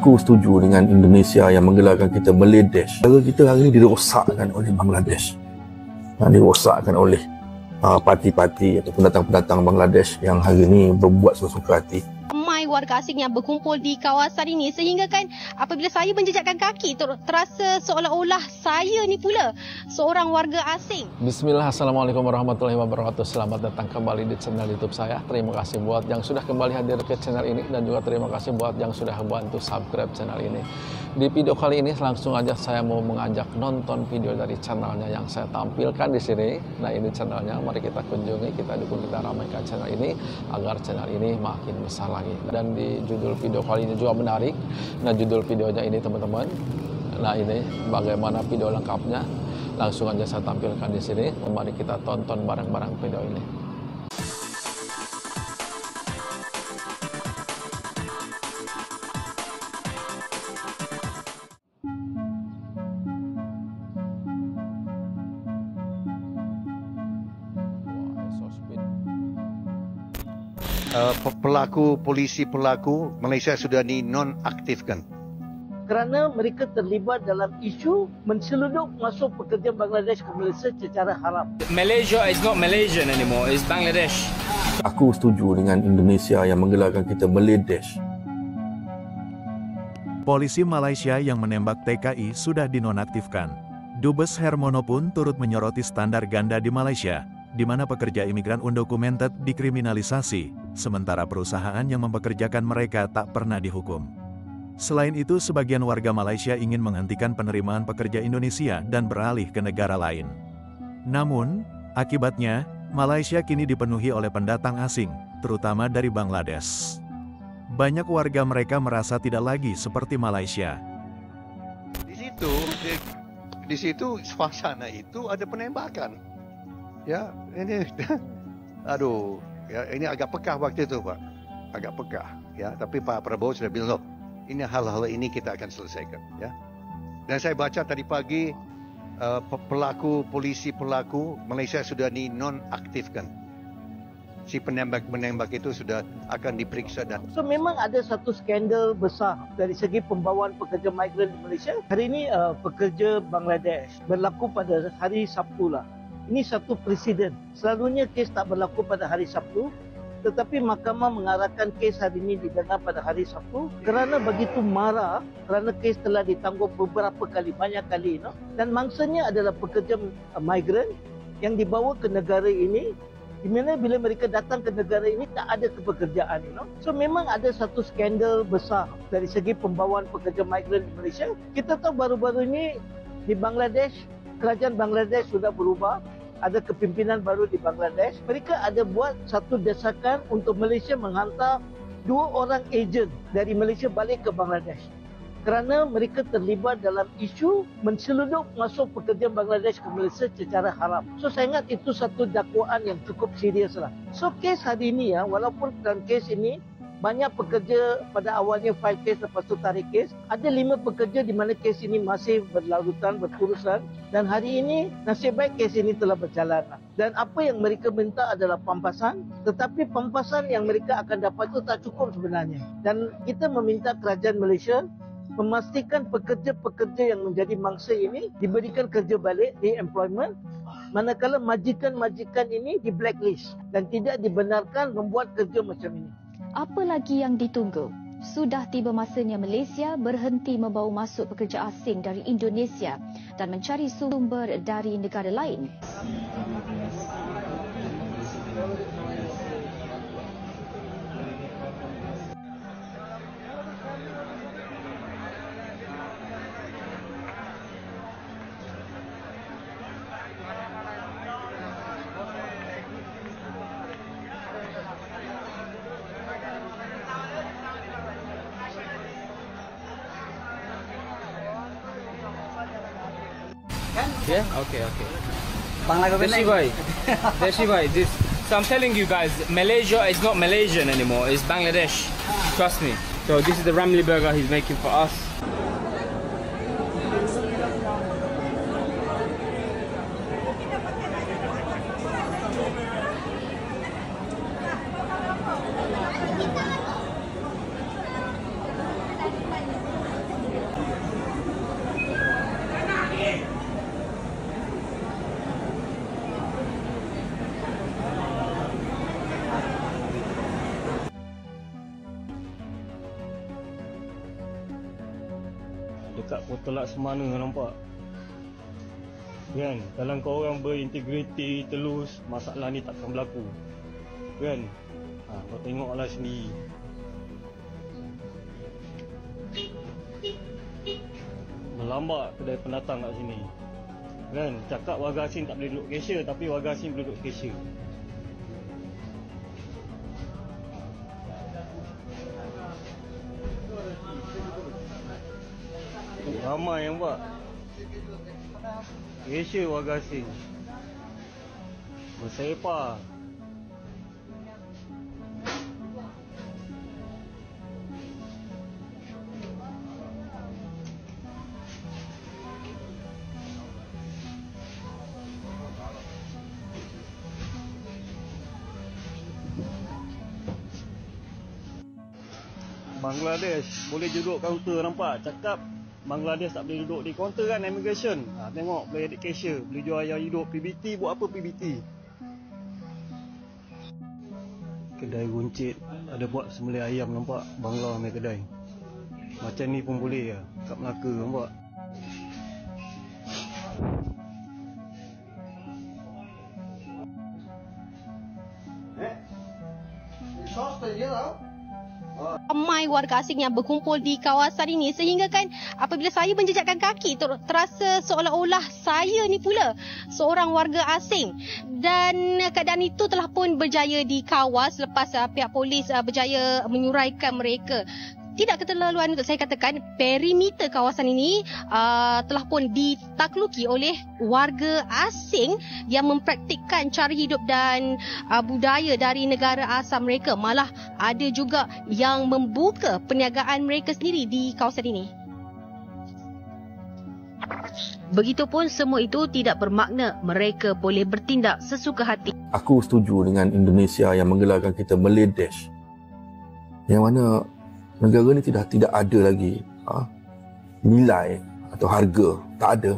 Aku setuju dengan Indonesia yang menggelarkan kita Meladesh. Negara kita hari ini dirosakkan oleh Bangladesh. Dirosakkan oleh parti-parti atau pendatang-pendatang Bangladesh yang hari ini berbuat sesuka hati. Ramai warga asing yang berkumpul di kawasan ini sehingga kan apabila saya menjejakkan kaki terasa seolah-olah saya ni pula seorang warga asing. Bismillah, Assalamualaikum warahmatullahi wabarakatuh. Selamat datang kembali di channel YouTube saya. Terima kasih buat yang sudah kembali hadir ke channel ini dan juga terima kasih buat yang sudah bantu subscribe channel ini. Di video kali ini langsung aja saya mau mengajak nonton video dari channelnya yang saya tampilkan di sini. Nah, ini channelnya, mari kita kunjungi, kita dukung, kita ramaikan channel ini agar channel ini makin besar lagi. Dan di judul video kali ini juga menarik. Nah, judul videonya ini teman-teman. Nah, ini bagaimana video lengkapnya. Langsung aja saya tampilkan di sini. Mari kita tonton bareng-bareng video ini. Polisi pelaku Malaysia sudah dinonaktifkan kerana mereka terlibat dalam isu menceludup masuk pekerja Bangladesh ke Malaysia secara haram. Malaysia is not Malaysian anymore, it's Bangladesh. Aku setuju dengan Indonesia yang menggelarkan kita Meladesh. Polisi Malaysia yang menembak TKI sudah dinonaktifkan. Dubes Hermono pun turut menyoroti standar ganda di Malaysia, di mana pekerja imigran undocumented dikriminalisasi, sementara perusahaan yang mempekerjakan mereka tak pernah dihukum. Selain itu, sebagian warga Malaysia ingin menghentikan penerimaan pekerja Indonesia dan beralih ke negara lain. Namun, akibatnya, Malaysia kini dipenuhi oleh pendatang asing, terutama dari Bangladesh. Banyak warga mereka merasa tidak lagi seperti Malaysia. Di situ suasana itu ada penembakan. Ya, ini aduh, ya ini agak pekah waktu itu, Pak. Agak pekah, ya. Tapi Pak Prabowo sudah bilang, loh, ini hal-hal ini kita akan selesaikan, ya. Dan saya baca tadi pagi polisi pelaku Malaysia sudah dinonaktifkan. Si penembak itu sudah akan diperiksa dan So memang ada satu skandal besar dari segi pembawaan pekerja migran di Malaysia. Hari ini pekerja Bangladesh berlaku pada hari Sabtu lah. Ini satu presiden. Selalunya kes tak berlaku pada hari Sabtu, tetapi mahkamah mengarahkan kes hari ini didengar pada hari Sabtu kerana begitu marah kerana kes telah ditangguh beberapa kali, banyak kali, dan mangsanya adalah pekerja migran yang dibawa ke negara ini, di mana bila mereka datang ke negara ini tak ada kepekerjaan, So memang ada satu skandal besar dari segi pembawaan pekerja migran di Malaysia. Kita tahu baru-baru ini di Bangladesh, kerajaan Bangladesh sudah berubah, ada kepimpinan baru di Bangladesh. Mereka ada buat satu desakan untuk Malaysia menghantar 2 orang ejen dari Malaysia balik ke Bangladesh kerana mereka terlibat dalam isu menceludup masuk pekerja Bangladesh ke Malaysia secara haram. So saya ingat itu satu dakwaan yang cukup serius lah. So kes hari ini, walaupun dalam kes ini banyak pekerja pada awalnya file kes lepas tu tarik kes. Ada 5 pekerja di mana kes ini masih berlarutan, berurusan. Dan hari ini nasib baik kes ini telah berjalan. Dan apa yang mereka minta adalah pampasan. Tetapi pampasan yang mereka akan dapat itu tak cukup sebenarnya. Dan kita meminta kerajaan Malaysia memastikan pekerja-pekerja yang menjadi mangsa ini diberikan kerja balik di employment. Manakala majikan-majikan ini di blacklist dan tidak dibenarkan membuat kerja macam ini. Apa lagi yang ditunggu? Sudah tiba masanya Malaysia berhenti membawa masuk pekerja asing dari Indonesia dan mencari sumber dari negara lain. Yeah? Okay. Deshi bhai, this. So I'm telling you guys, Malaysia is not Malaysian anymore, it's Bangladesh. Trust me. So this is the Ramly burger he's making for us. dekat Potolak Semana nampak. Kan, kalau kau orang berintegriti, telus, masalah ni takkan berlaku. Kan? Kau tengoklah sendiri. Melambak kedai pendatang kat sini. Kan, cakap warga asing tak boleh duduk Malaysia, tapi warga asing boleh duduk Malaysia. Ramai yang buat Malaysia warga asing bersepah. Bangladesh boleh duduk kaunter, nampak cakap Bangladesh tak boleh duduk di kaunter kan, immigration. Tengok boleh adik cashier, boleh jual ayam hidup. PBT buat apa PBT? Kedai runcit ada buat sembelih ayam, nampak Bangla punya kedai. Macam ni pun boleh ya, kat Melaka nampak. Ramai warga asing yang berkumpul di kawasan ini sehingga kan apabila saya menjejakkan kaki terasa seolah-olah saya ni pula seorang warga asing, dan keadaan itu telah pun berjaya dikawal selepas pihak polis berjaya menyuraikan mereka. Tidak keterlaluan untuk saya katakan perimeter kawasan ini telah pun ditakluki oleh warga asing yang mempraktikkan cara hidup dan budaya dari negara asal mereka. Malah ada juga yang membuka perniagaan mereka sendiri di kawasan ini. Begitupun semua itu tidak bermakna mereka boleh bertindak sesuka hati. Aku setuju dengan Indonesia yang menggelarkan kita Malay Dash, yang mana negara ni tidak ada lagi nilai atau harga, tak ada.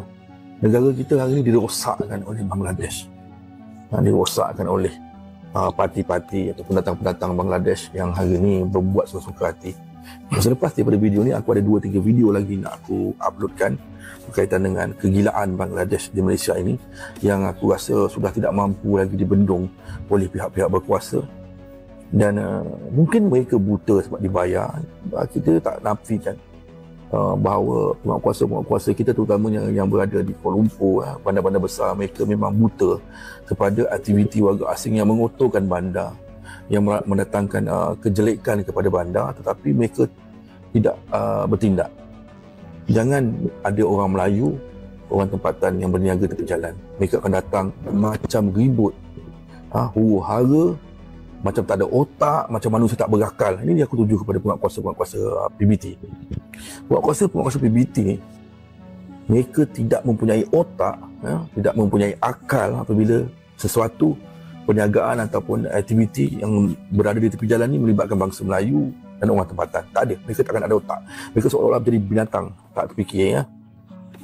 Negara kita hari ini dirosakkan oleh Bangladesh, dirosakkan oleh parti-parti atau pendatang-pendatang Bangladesh yang hari ini berbuat sesuka hati. Selepas daripada video ni, aku ada 2-3 video lagi nak aku uploadkan berkaitan dengan kegilaan Bangladesh di Malaysia ini, yang aku rasa sudah tidak mampu lagi dibendung oleh pihak-pihak berkuasa. Dan mungkin mereka buta sebab dibayar. Kita tak nafikan bahawa penguasa kita, terutamanya yang berada di Kuala Lumpur, bandar-bandar besar, mereka memang buta kepada aktiviti warga asing yang mengotorkan bandar, yang mendatangkan kejelekan kepada bandar, tetapi mereka tidak bertindak. Jangan ada orang Melayu, orang tempatan yang berniaga tepi jalan. Mereka akan datang macam ribut, huru-hara, macam tak ada otak, macam manusia tak berakal. Ini aku tuju kepada penguasa PBT. Penguasa PBT ni, mereka tidak mempunyai otak, tidak mempunyai akal apabila sesuatu perniagaan ataupun aktiviti yang berada di tepi jalan ni melibatkan bangsa Melayu dan orang tempatan. Tak ada. Mereka takkan ada otak. Mereka seolah-olah menjadi binatang, tak terfikir.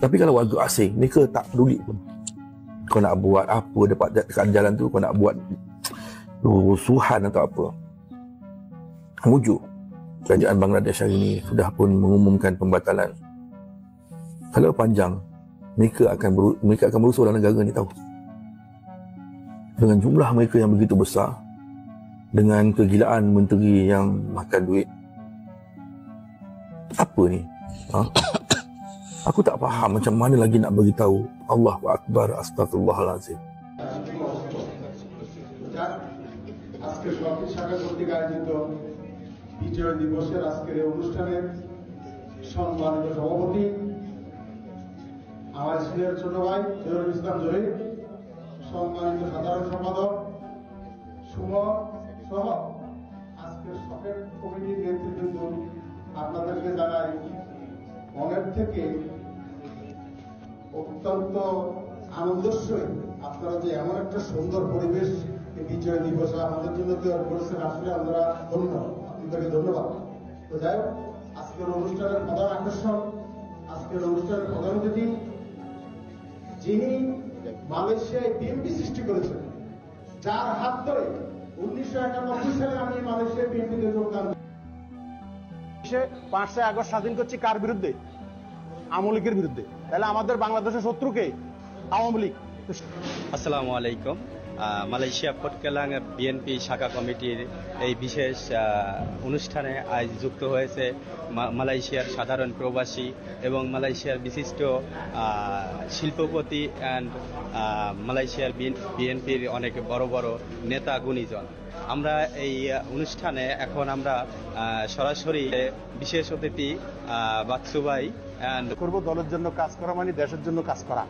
Tapi kalau warga asing, mereka tak peduli pun. Kau nak buat apa dekat jalan tu, kau nak buat rusuhan atau apa. Wujud kerajaan Bangladesh hari ini sudah pun mengumumkan pembatalan. Kalau panjang, mereka akan merusuh dalam negara ni, tahu. Dengan jumlah mereka yang begitu besar, dengan kegilaan menteri yang makan duit. Apa ni? Aku tak faham macam mana lagi nak beritahu. Allahu Akbar, Astaghfirullahalazim. আজকে সরকারি শাখা কর্তৃক আয়োজিত বিজয় দিবসের আজকের এই অনুষ্ঠানের সম্মানিত সভাপতি আমার সিনিয়র ছোট ভাই জহিরুল ইসলাম জহির, সম্মানিত সাধারণ সম্পাদক সুমন সহ আজকের শখের কমিটির নেতৃবৃন্দ, আপনাদেরকে জানাই মনের থেকে অত্যন্ত আনন্দের সহিত আপনারা যে এমন একটা সুন্দর পরিবেশ বিজয় দিবসে আমাদের জন্য তৈরি করেছেন, আসলে আমরা ধন্য, আপনাদেরকে ধন্যবাদ। তো যাই হোক, আজকের অনুষ্ঠানের প্রধান আকর্ষণ, আজকের অনুষ্ঠানের প্রধান অতিথি যিনি মালয়েশিয়ায় বিএনপি সৃষ্টি করেছেন, যার হাত ধরে 1991 সালে আমি মালয়েশিয়ায় বিএনপিতে যোগদান। 5 আগস্ট স্বাধীন করছি কার বিরুদ্ধে? আওয়ামী লীগের বিরুদ্ধে, তাহলে আমাদের বাংলাদেশের শত্রুকে আওয়ামী লীগ। আসসালামু আলাইকুম। মালয়েশিয়া পটকেলাং বিএনপি শাখা কমিটির এই বিশেষ অনুষ্ঠানে আজ যুক্ত হয়েছে মালয়েশিয়ার সাধারণ প্রবাসী এবং মালয়েশিয়ার বিশিষ্ট শিল্পপতি অ্যান্ড মালয়েশিয়ার বিএনপির অনেক বড় বড় নেতা গুণীজন। আমরা এই অনুষ্ঠানে এখন আমরা সরাসরি বিশেষ অতিথি বাকসুভাই অ্যান্ড করব। দলের জন্য কাজ করা মানে দেশের জন্য কাজ করা,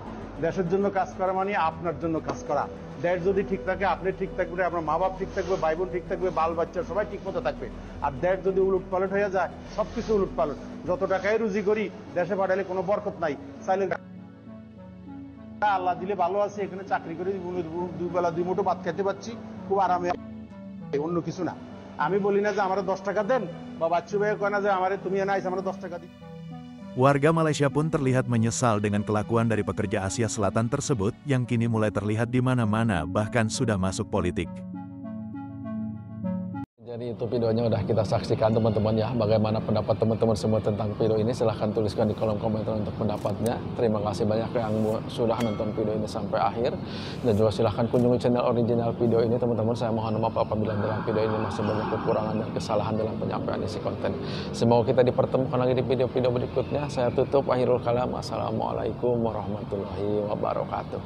দেশের জন্য কাজ করা মানে আপনার জন্য কাজ করা। দেশ যদি ঠিক থাকে, আপনি ঠিক থাকবে, আপনার মা বাপ ঠিক থাকবে, ভাই বোন ঠিক থাকবে, বাল বাচ্চা সবাই ঠিক মতো থাকবে। আর দেশ যদি উলট পালট হয়ে যায়, সবকিছু উলট পালট। যত টাকায় রুজি করি দেশে পাঠালে কোনো বরকত নাই। চাইলে আল্লাহ দিলে ভালো আছে, এখানে চাকরি করে দুই বেলা দুই মুঠো ভাত খেতে পাচ্ছি খুব আরামে, অন্য কিছু না। আমি বলি না যে আমার 10 টাকা দেন, বা বাচ্চু ভাই কয় না যে আমারে তুমি এনে আইস আমার 10 টাকা দিন। Warga Malaysia pun terlihat menyesal dengan kelakuan dari pekerja Asia Selatan tersebut yang kini mulai terlihat di mana-mana, bahkan sudah masuk politik. Jadi itu videonya udah kita saksikan teman-teman ya. Bagaimana pendapat teman-teman semua tentang video ini? Silahkan tuliskan di kolom komentar untuk pendapatnya. Terima kasih banyak yang sudah nonton video ini sampai akhir. Dan juga silahkan kunjungi channel original video ini teman-teman. Saya mohon maaf apabila dalam video ini masih banyak kekurangan dan kesalahan dalam penyampaian isi konten. Semoga kita dipertemukan lagi di video-video berikutnya. Saya tutup akhirul kalam. Assalamualaikum warahmatullahi wabarakatuh.